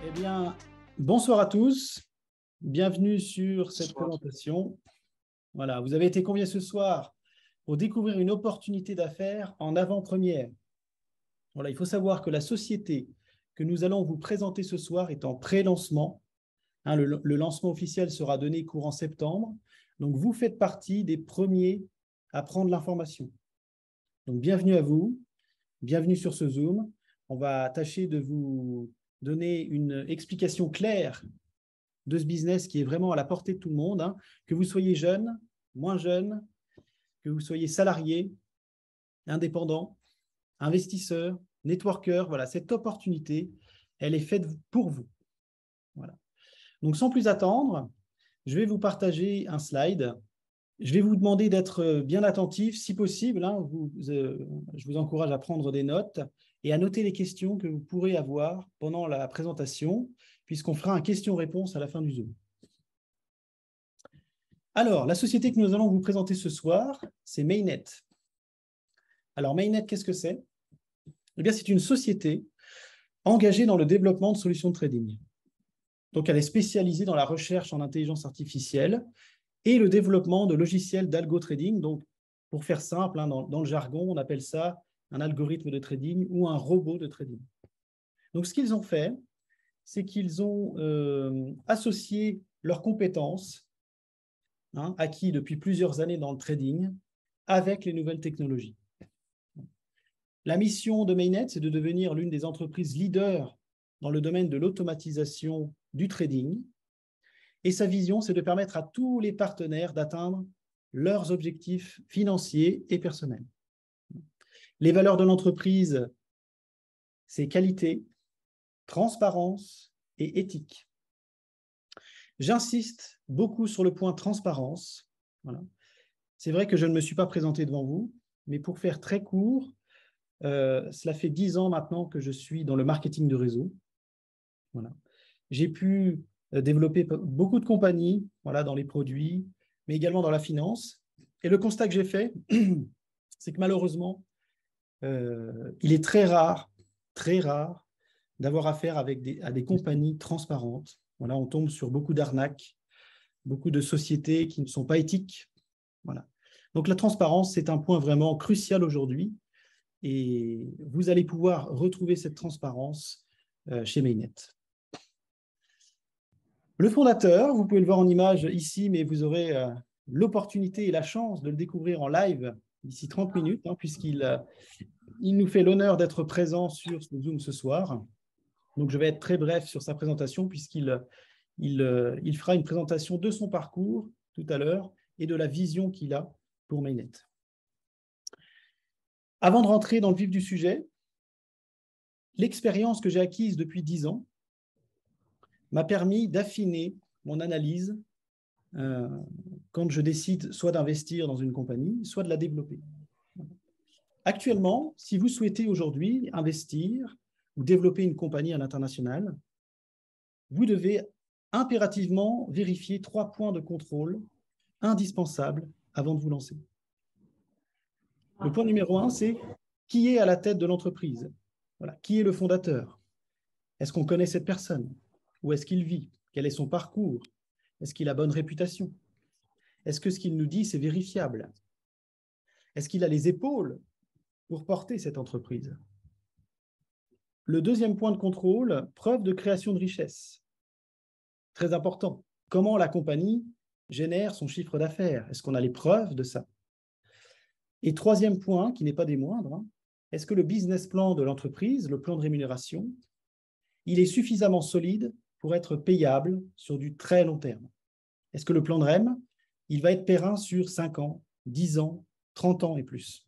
Eh bien, bonsoir à tous. Bienvenue sur cette présentation. Voilà, vous avez été conviés ce soir pour découvrir une opportunité d'affaires en avant-première. Voilà, il faut savoir que la société que nous allons vous présenter ce soir est en pré-lancement. Le lancement officiel sera donné courant septembre. Donc, vous faites partie des premiers à prendre l'information. Donc, bienvenue à vous. Bienvenue sur ce Zoom. On va tâcher de vous donner une explication claire de ce business qui est vraiment à la portée de tout le monde, que vous soyez jeune, moins jeune, que vous soyez salarié, indépendant, investisseur, networker. Voilà, cette opportunité, elle est faite pour vous. Voilà. Donc, sans plus attendre, je vais vous partager un slide. Je vais vous demander d'être bien attentif, si possible. Je vous encourage à prendre des notes et à noter les questions que vous pourrez avoir pendant la présentation, puisqu'on fera un question-réponse à la fin du Zoom. Alors, la société que nous allons vous présenter ce soir, c'est Mainnet. Alors, Mainnet, qu'est-ce que c'est? Eh bien, c'est une société engagée dans le développement de solutions de trading. Donc, elle est spécialisée dans la recherche en intelligence artificielle et le développement de logiciels d'algo trading. Donc, pour faire simple, dans le jargon, on appelle ça un algorithme de trading ou un robot de trading. Donc, ce qu'ils ont fait, c'est qu'ils ont associé leurs compétences, acquis depuis plusieurs années dans le trading, avec les nouvelles technologies. La mission de Mainnet, c'est de devenir l'une des entreprises leaders dans le domaine de l'automatisation du trading. Et sa vision, c'est de permettre à tous les partenaires d'atteindre leurs objectifs financiers et personnels. Les valeurs de l'entreprise, c'est qualité, transparence et éthique. J'insiste beaucoup sur le point transparence. Voilà. C'est vrai que je ne me suis pas présenté devant vous, mais pour faire très court, cela fait 10 ans maintenant que je suis dans le marketing de réseau. Voilà. J'ai pu développer beaucoup de compagnies, dans les produits, mais également dans la finance. Et le constat que j'ai fait, c'est que malheureusement, il est très rare d'avoir affaire à des compagnies transparentes. Voilà, on tombe sur beaucoup d'arnaques, beaucoup de sociétés qui ne sont pas éthiques. Voilà. Donc la transparence, c'est un point vraiment crucial aujourd'hui. Et vous allez pouvoir retrouver cette transparence chez Mainnet. Le fondateur, vous pouvez le voir en image ici, mais vous aurez l'opportunité et la chance de le découvrir en live d'ici 30 minutes, puisqu'il nous fait l'honneur d'être présent sur ce Zoom ce soir. Donc, je vais être très bref sur sa présentation, puisqu'il fera une présentation de son parcours tout à l'heure et de la vision qu'il a pour Mainnet. Avant de rentrer dans le vif du sujet, l'expérience que j'ai acquise depuis 10 ans m'a permis d'affiner mon analyse quand je décide soit d'investir dans une compagnie, soit de la développer. Actuellement, si vous souhaitez aujourd'hui investir ou développer une compagnie à l'international, vous devez impérativement vérifier 3 points de contrôle indispensables avant de vous lancer. Le point numéro 1, c'est qui est à la tête de l'entreprise? Voilà. Qui est le fondateur? Est-ce qu'on connaît cette personne? Où est-ce qu'il vit? Quel est son parcours? Est-ce qu'il a bonne réputation? Est-ce que ce qu'il nous dit, c'est vérifiable? Est-ce qu'il a les épaules pour porter cette entreprise? Le deuxième point de contrôle, preuve de création de richesse. Très important. Comment la compagnie génère son chiffre d'affaires? Est-ce qu'on a les preuves de ça? Et troisième point, qui n'est pas des moindres, est-ce que le business plan de l'entreprise, le plan de rémunération, il est suffisamment solide pour être payable sur du très long terme? Est-ce que le plan de REM, il va être périn sur 5 ans, 10 ans, 30 ans et plus?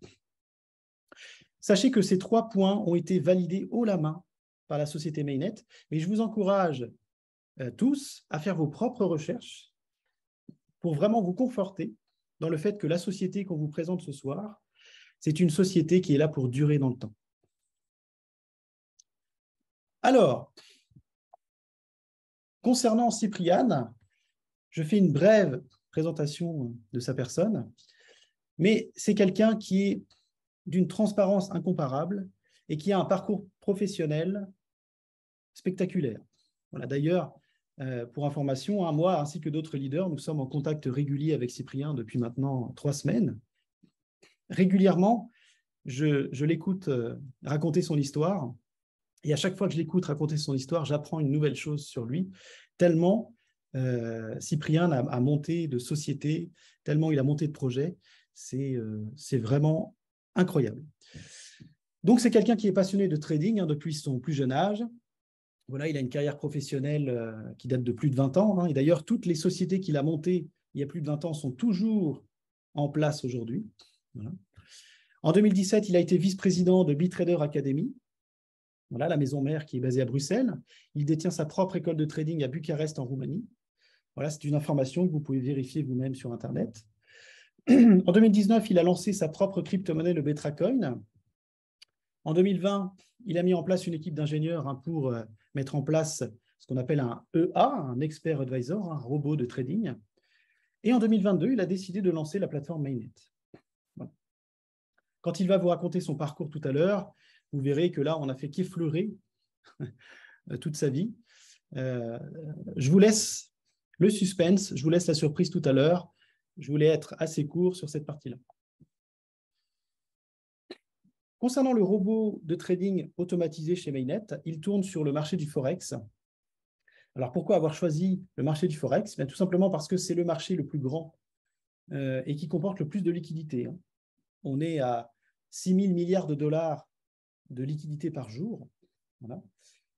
Sachez que ces 3 points ont été validés haut la main par la société Mainnet, mais je vous encourage tous à faire vos propres recherches pour vraiment vous conforter dans le fait que la société qu'on vous présente ce soir, c'est une société qui est là pour durer dans le temps. Alors, concernant Cypriane, je fais une brève présentation de sa personne, mais c'est quelqu'un qui est d'une transparence incomparable et qui a un parcours professionnel spectaculaire. Voilà, d'ailleurs, pour information, moi ainsi que d'autres leaders, nous sommes en contact régulier avec Cyprien depuis maintenant 3 semaines. Régulièrement, je l'écoute raconter son histoire. Et à chaque fois que je l'écoute raconter son histoire, j'apprends une nouvelle chose sur lui, tellement Cyprien a monté de société, tellement il a monté de projets. C'est vraiment incroyable. Donc, c'est quelqu'un qui est passionné de trading depuis son plus jeune âge. Voilà, il a une carrière professionnelle qui date de plus de 20 ans. Et d'ailleurs, toutes les sociétés qu'il a montées il y a plus de 20 ans sont toujours en place aujourd'hui. Voilà. En 2017, il a été vice-président de BitTrader Academy, voilà, la maison mère qui est basée à Bruxelles. Il détient sa propre école de trading à Bucarest, en Roumanie. Voilà, c'est une information que vous pouvez vérifier vous-même sur Internet. En 2019, il a lancé sa propre crypto-monnaie, le Betracoin. En 2020, il a mis en place une équipe d'ingénieurs pour mettre en place ce qu'on appelle un EA, un Expert Advisor, un robot de trading. Et en 2022, il a décidé de lancer la plateforme Mainnet. Voilà. Quand il va vous raconter son parcours tout à l'heure, vous verrez que là, on n'a fait qu'effleurer toute sa vie. Je vous laisse le suspense, je vous laisse la surprise tout à l'heure. Je voulais être assez court sur cette partie-là. Concernant le robot de trading automatisé chez Mainnet, il tourne sur le marché du Forex. Alors, pourquoi avoir choisi le marché du Forex? Bien, tout simplement parce que c'est le marché le plus grand et qui comporte le plus de liquidités. On est à 6 000 milliards de dollars de liquidités par jour. Voilà.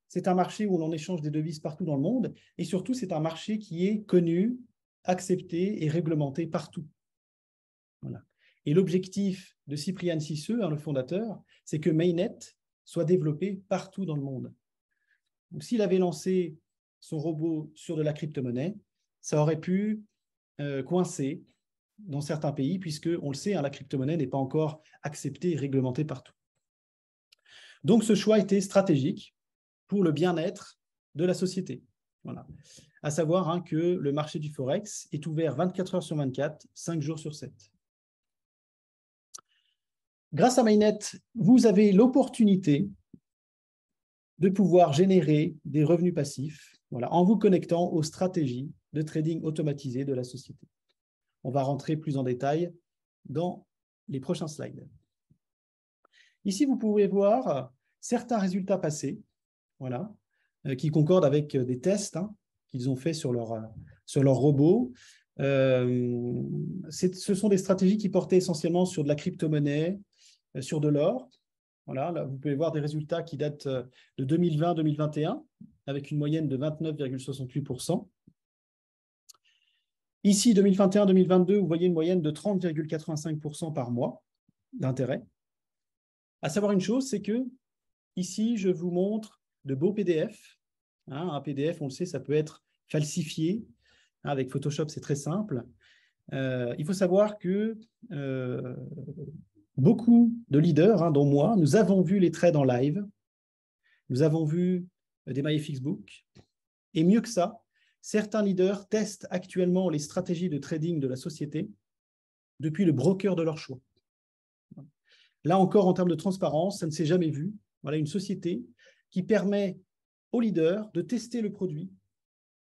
C'est un marché où l'on échange des devises partout dans le monde et surtout, c'est un marché qui est connu, accepté et réglementé partout. Voilà. Et l'objectif de Cyprien Cisseux, le fondateur, c'est que Mainnet soit développé partout dans le monde. Donc, s'il avait lancé son robot sur de la crypto-monnaie, ça aurait pu coincer dans certains pays, puisque, on le sait, la crypto-monnaie n'est pas encore acceptée et réglementée partout. Donc, ce choix était stratégique pour le bien-être de la société. Voilà. À savoir que le marché du Forex est ouvert 24 heures sur 24, 5 jours sur 7. Grâce à Mainnet, vous avez l'opportunité de pouvoir générer des revenus passifs en vous connectant aux stratégies de trading automatisé de la société. On va rentrer plus en détail dans les prochains slides. Ici, vous pouvez voir certains résultats passés qui concordent avec des tests qu'ils ont faits sur leur robot. Ce sont des stratégies qui portaient essentiellement sur de la crypto-monnaie, sur de l'or. Voilà, là, vous pouvez voir des résultats qui datent de 2020-2021, avec une moyenne de 29,68%. Ici, 2021-2022, vous voyez une moyenne de 30,85% par mois d'intérêt. À savoir une chose, c'est que ici, je vous montre de beaux PDF. Un PDF, on le sait, ça peut être falsifié. Avec Photoshop, c'est très simple. Il faut savoir que beaucoup de leaders, dont moi, nous avons vu les trades en live, nous avons vu des MyFXBook, et mieux que ça, certains leaders testent actuellement les stratégies de trading de la société depuis le broker de leur choix. Là encore, en termes de transparence, ça ne s'est jamais vu. Voilà une société qui permet aux leaders de tester le produit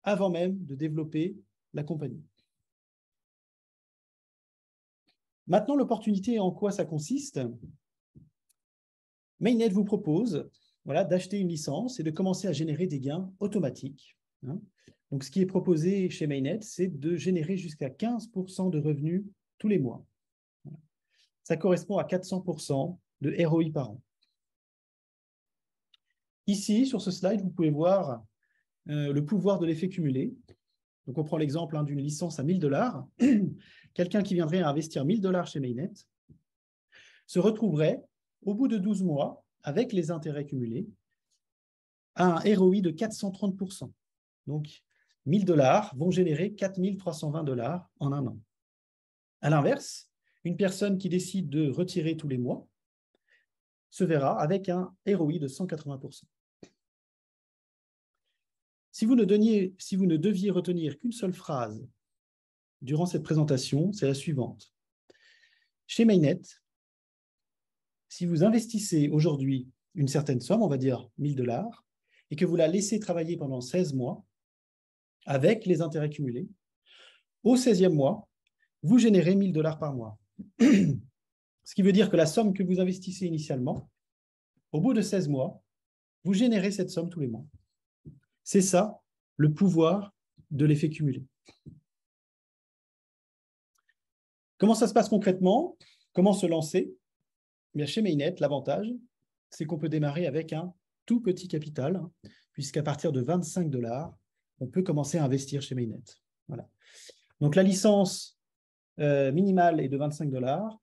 avant même de développer la compagnie. Maintenant, l'opportunité, en quoi ça consiste? Mainnet vous propose d'acheter une licence et de commencer à générer des gains automatiques. Donc, ce qui est proposé chez Mainnet, c'est de générer jusqu'à 15% de revenus tous les mois. Ça correspond à 400% de ROI par an. Ici, sur ce slide, vous pouvez voir le pouvoir de l'effet cumulé. Donc, on prend l'exemple d'une licence à 1 000 $. Quelqu'un qui viendrait à investir 1 000 $ chez Mainnet se retrouverait, au bout de 12 mois, avec les intérêts cumulés, à un ROI de 430%. Donc, 1 000 $ vont générer 4 320 $ en un an. À l'inverse, une personne qui décide de retirer tous les mois se verra avec un ROI de 180%. Si vous ne deviez retenir qu'une seule phrase durant cette présentation, c'est la suivante. Chez Mainnet, si vous investissez aujourd'hui une certaine somme, on va dire 1 000 $, et que vous la laissez travailler pendant 16 mois, avec les intérêts cumulés, au 16e mois, vous générez 1 000 $ par mois. Ce qui veut dire que la somme que vous investissez initialement, au bout de 16 mois, vous générez cette somme tous les mois. C'est ça, le pouvoir de l'effet cumulé. Comment ça se passe concrètement? Comment se lancer? Bien, chez Mainnet, l'avantage, c'est qu'on peut démarrer avec un tout petit capital, puisqu'à partir de 25 $, on peut commencer à investir chez Mainnet. Voilà. Donc, la licence minimale est de 25 $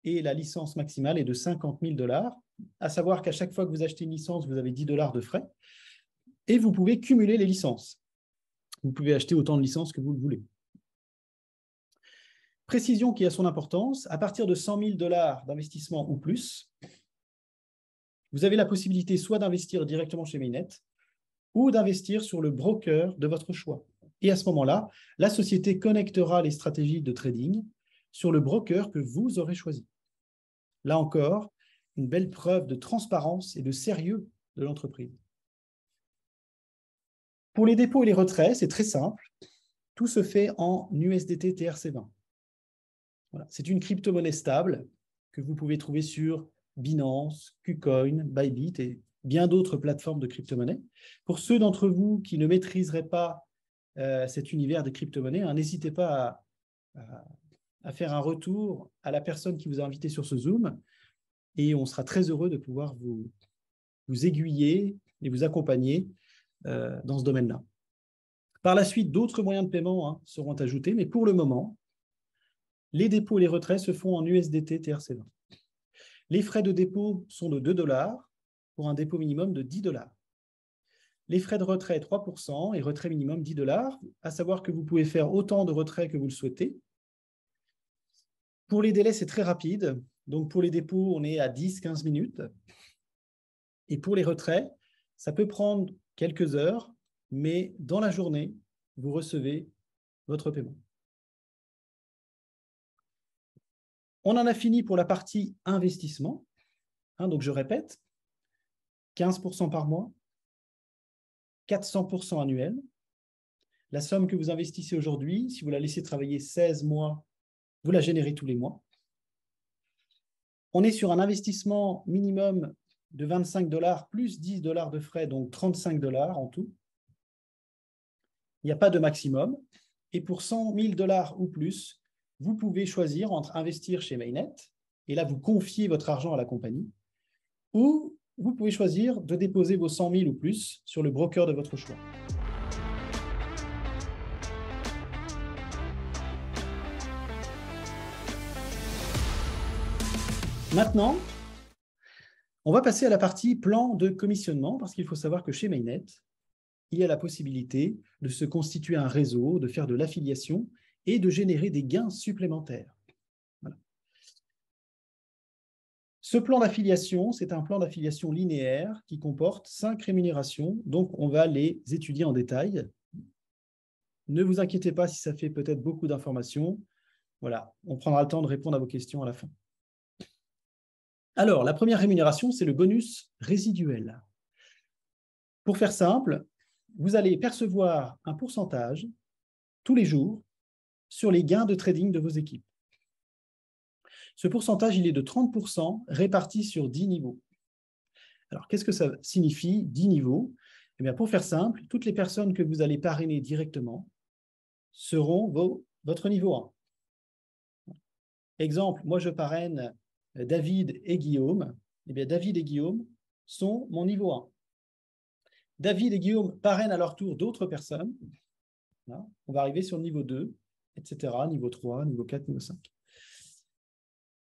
et la licence maximale est de 50 000 $. À savoir qu'à chaque fois que vous achetez une licence, vous avez 10 $ de frais et vous pouvez cumuler les licences. Vous pouvez acheter autant de licences que vous le voulez. Précision qui a son importance, à partir de 100 000 $ d'investissement ou plus, vous avez la possibilité soit d'investir directement chez Mainnet ou d'investir sur le broker de votre choix. Et à ce moment-là, la société connectera les stratégies de trading sur le broker que vous aurez choisi. Là encore, une belle preuve de transparence et de sérieux de l'entreprise. Pour les dépôts et les retraits, c'est très simple. Tout se fait en USDT TRC20. Voilà. C'est une crypto-monnaie stable que vous pouvez trouver sur Binance, KuCoin, Bybit et bien d'autres plateformes de crypto-monnaies. Pour ceux d'entre vous qui ne maîtriseraient pas cet univers des crypto-monnaies, n'hésitez pas à faire un retour à la personne qui vous a invité sur ce Zoom et on sera très heureux de pouvoir vous aiguiller et vous accompagner dans ce domaine-là. Par la suite, d'autres moyens de paiement seront ajoutés, mais pour le moment, les dépôts et les retraits se font en USDT TRC20. Les frais de dépôt sont de 2 $ pour un dépôt minimum de 10 $. Les frais de retrait, 3% et retrait minimum 10 $, à savoir que vous pouvez faire autant de retraits que vous le souhaitez. Pour les délais, c'est très rapide. Donc, pour les dépôts, on est à 10-15 minutes. Et pour les retraits, ça peut prendre quelques heures, mais dans la journée, vous recevez votre paiement. On en a fini pour la partie investissement. Donc, je répète, 15% par mois, 400% annuel. La somme que vous investissez aujourd'hui, si vous la laissez travailler 16 mois, vous la générez tous les mois. On est sur un investissement minimum de 25 $ plus 10 $ de frais, donc 35 $ en tout. Il n'y a pas de maximum. Et pour 100 000 $ ou plus, vous pouvez choisir entre investir chez Mainnet, et là, vous confiez votre argent à la compagnie, ou vous pouvez choisir de déposer vos 100 000 ou plus sur le broker de votre choix. Maintenant, on va passer à la partie plan de commissionnement, parce qu'il faut savoir que chez Mainnet, il y a la possibilité de se constituer un réseau, de faire de l'affiliation et de générer des gains supplémentaires. Voilà. Ce plan d'affiliation, c'est un plan d'affiliation linéaire qui comporte 5 rémunérations, donc on va les étudier en détail. Ne vous inquiétez pas si ça fait peut-être beaucoup d'informations. Voilà, on prendra le temps de répondre à vos questions à la fin. Alors, la première rémunération, c'est le bonus résiduel. Pour faire simple, vous allez percevoir un pourcentage tous les jours sur les gains de trading de vos équipes. Ce pourcentage, il est de 30% réparti sur 10 niveaux. Alors, qu'est-ce que ça signifie, 10 niveaux? Eh bien, pour faire simple, toutes les personnes que vous allez parrainer directement seront votre niveau 1. Exemple, moi, je parraine David et Guillaume. Eh bien, David et Guillaume sont mon niveau 1. David et Guillaume parrainent à leur tour d'autres personnes. Là, on va arriver sur le niveau 2, etc., niveau 3, niveau 4, niveau 5.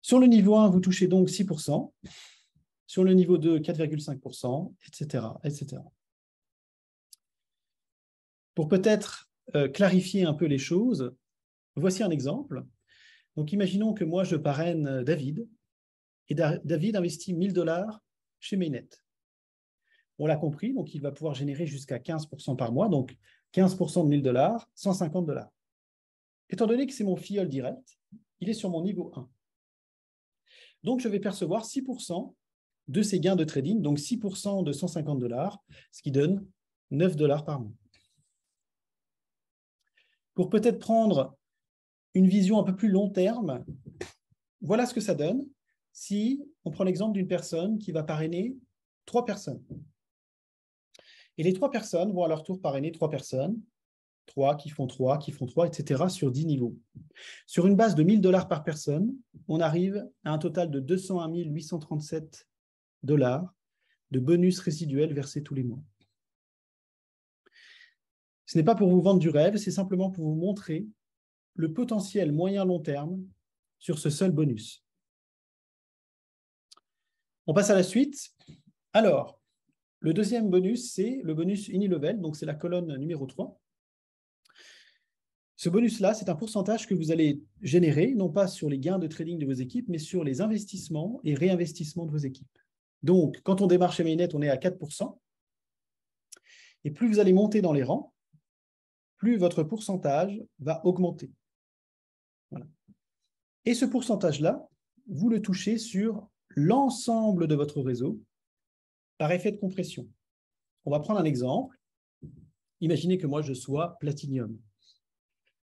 Sur le niveau 1, vous touchez donc 6%. Sur le niveau 2, 4,5%, etc., etc. Pour peut-être clarifier un peu les choses, voici un exemple. Donc, imaginons que moi, je parraine David, et David investit 1 000 $ chez Mainnet. On l'a compris, donc il va pouvoir générer jusqu'à 15% par mois, donc 15% de 1 000 $, 150 $. Étant donné que c'est mon filleul direct, il est sur mon niveau 1. Donc, je vais percevoir 6% de ces gains de trading, donc 6% de 150 $, ce qui donne 9 $ par mois. Pour peut-être prendre une vision un peu plus long terme, voilà ce que ça donne si on prend l'exemple d'une personne qui va parrainer 3 personnes. Et les 3 personnes vont à leur tour parrainer 3 personnes, 3 qui font 3, qui font 3, etc. sur 10 niveaux. Sur une base de 1 000 $ par personne, on arrive à un total de 201 837 $ de bonus résiduels versés tous les mois. Ce n'est pas pour vous vendre du rêve, c'est simplement pour vous montrer le potentiel moyen-long terme sur ce seul bonus. On passe à la suite. Alors, le deuxième bonus, c'est le bonus Unilevel, donc c'est la colonne numéro 3. Ce bonus-là, c'est un pourcentage que vous allez générer, non pas sur les gains de trading de vos équipes, mais sur les investissements et réinvestissements de vos équipes. Donc, quand on démarre chez Mainnet, on est à 4%. Et plus vous allez monter dans les rangs, plus votre pourcentage va augmenter. Voilà. Et ce pourcentage-là, vous le touchez sur l'ensemble de votre réseau par effet de compression. On va prendre un exemple. Imaginez que moi, je sois Platinium.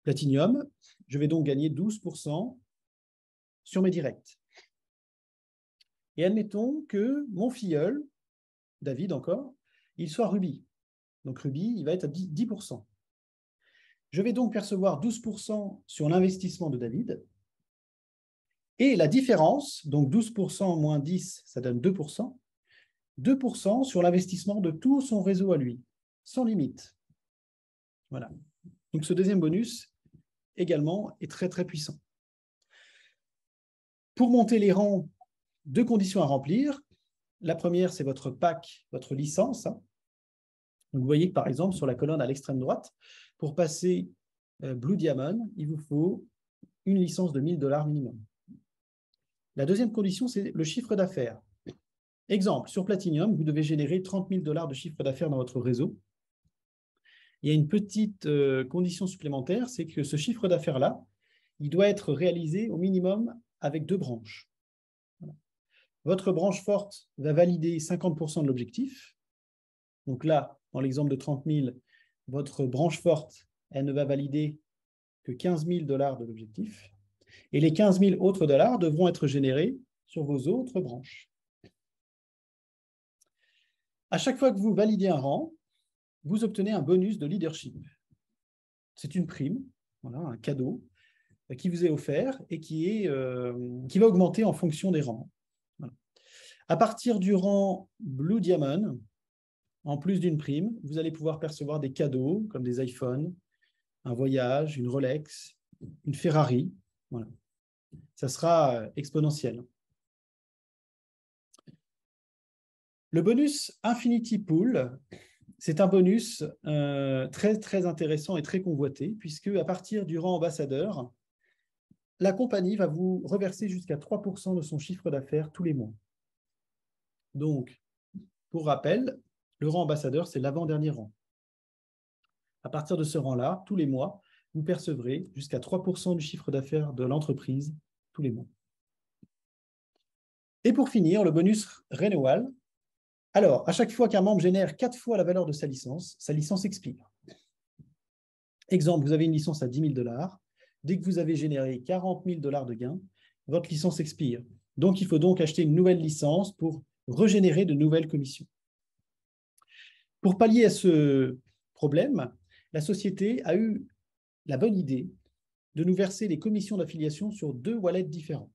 Platinium, je vais donc gagner 12% sur mes directs. Et admettons que mon filleul, David encore, il soit Ruby. Donc Ruby, il va être à 10%. Je vais donc percevoir 12% sur l'investissement de David. Et la différence, donc 12% moins 10, ça donne 2%. 2% sur l'investissement de tout son réseau à lui, sans limite. Voilà. Donc ce deuxième bonus, également, est très, très puissant. Pour monter les rangs, 2 conditions à remplir. La première, c'est votre pack, votre licence. Donc, vous voyez que, par exemple, sur la colonne à l'extrême droite, pour passer Blue Diamond, il vous faut une licence de 1 000 $ minimum. La deuxième condition, c'est le chiffre d'affaires. Exemple, sur Platinum, vous devez générer 30 000 $ de chiffre d'affaires dans votre réseau. Il y a une petite condition supplémentaire, c'est que ce chiffre d'affaires-là, il doit être réalisé au minimum avec 2 branches. Voilà. Votre branche forte va valider 50% de l'objectif. Donc là, dans l'exemple de 30 000, votre branche forte, elle ne va valider que 15 000 $ de l'objectif. Et les 15 000 autres dollars devront être générés sur vos autres branches. À chaque fois que vous validez un rang, vous obtenez un bonus de leadership. C'est une prime, voilà, un cadeau qui vous est offert et qui va augmenter en fonction des rangs. Voilà. À partir du rang Blue Diamond, en plus d'une prime, vous allez pouvoir percevoir des cadeaux comme des iPhones, un voyage, une Rolex, une Ferrari. Voilà. Ça sera exponentiel. Le bonus Infinity Pool, c'est un bonus très, très intéressant et très convoité, puisque à partir du rang ambassadeur, la compagnie va vous reverser jusqu'à 3% de son chiffre d'affaires tous les mois. Donc, pour rappel, le rang ambassadeur, c'est l'avant-dernier rang. À partir de ce rang-là, tous les mois, vous percevrez jusqu'à 3% du chiffre d'affaires de l'entreprise tous les mois. Et pour finir, le bonus Renewal. Alors, à chaque fois qu'un membre génère 4 fois la valeur de sa licence expire. Exemple, vous avez une licence à 10 000 $. Dès que vous avez généré 40 000 $ de gains, votre licence expire. Donc, il faut donc acheter une nouvelle licence pour régénérer de nouvelles commissions. Pour pallier à ce problème, la société a eu la bonne idée de nous verser les commissions d'affiliation sur 2 wallets différents.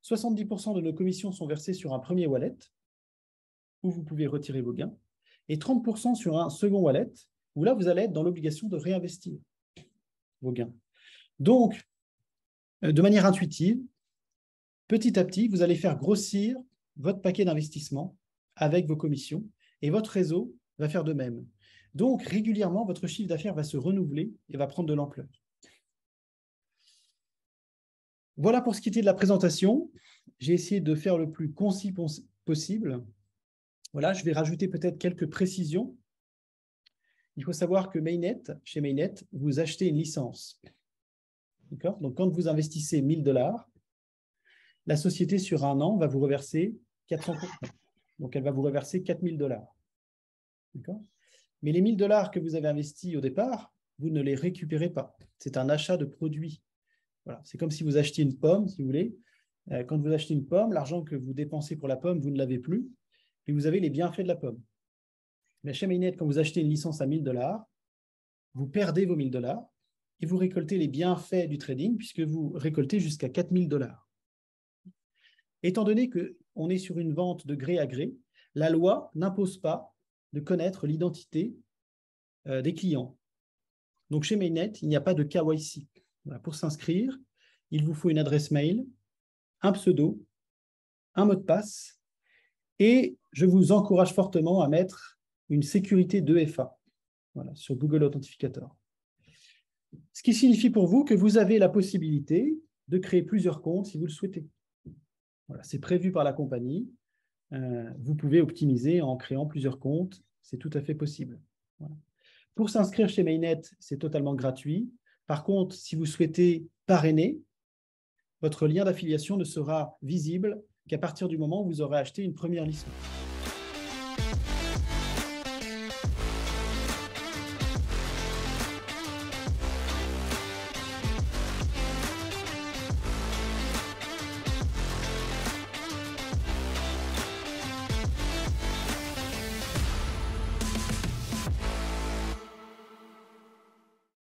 70% de nos commissions sont versées sur un premier wallet, où vous pouvez retirer vos gains, et 30% sur un second wallet, où là, vous allez être dans l'obligation de réinvestir vos gains. Donc, de manière intuitive, petit à petit, vous allez faire grossir votre paquet d'investissement avec vos commissions, et votre réseau va faire de même. Donc, régulièrement, votre chiffre d'affaires va se renouveler et va prendre de l'ampleur. Voilà pour ce qui était de la présentation. J'ai essayé de faire le plus concis possible. Voilà, je vais rajouter peut-être quelques précisions. Il faut savoir que chez Mainnet, vous achetez une licence. D'accord ? Donc, quand vous investissez 1 000 $, la société, sur un an, va vous reverser 400%. Donc, elle va vous reverser 4 000 $. D'accord ? Mais les 1 000 $ que vous avez investis au départ, vous ne les récupérez pas. C'est un achat de produit. Voilà. C'est comme si vous achetiez une pomme, si vous voulez. Quand vous achetez une pomme, l'argent que vous dépensez pour la pomme, vous ne l'avez plus, et vous avez les bienfaits de la pomme. Mais chez Mainnet, quand vous achetez une licence à 1 000 $, vous perdez vos 1 000 $ et vous récoltez les bienfaits du trading, puisque vous récoltez jusqu'à 4 000 $. Étant donné qu'on est sur une vente de gré à gré, la loi n'impose pas de connaître l'identité des clients. Donc chez Mainnet, il n'y a pas de KYC. Voilà, pour s'inscrire, il vous faut une adresse mail, un pseudo, un mot de passe, et je vous encourage fortement à mettre une sécurité 2FA, voilà, sur Google Authenticator. Ce qui signifie pour vous que vous avez la possibilité de créer plusieurs comptes si vous le souhaitez. Voilà, c'est prévu par la compagnie. Vous pouvez optimiser en créant plusieurs comptes. C'est tout à fait possible. Voilà. Pour s'inscrire chez Mainnet, c'est totalement gratuit. Par contre, si vous souhaitez parrainer, votre lien d'affiliation ne sera visible qu'à partir du moment où vous aurez acheté une première licence.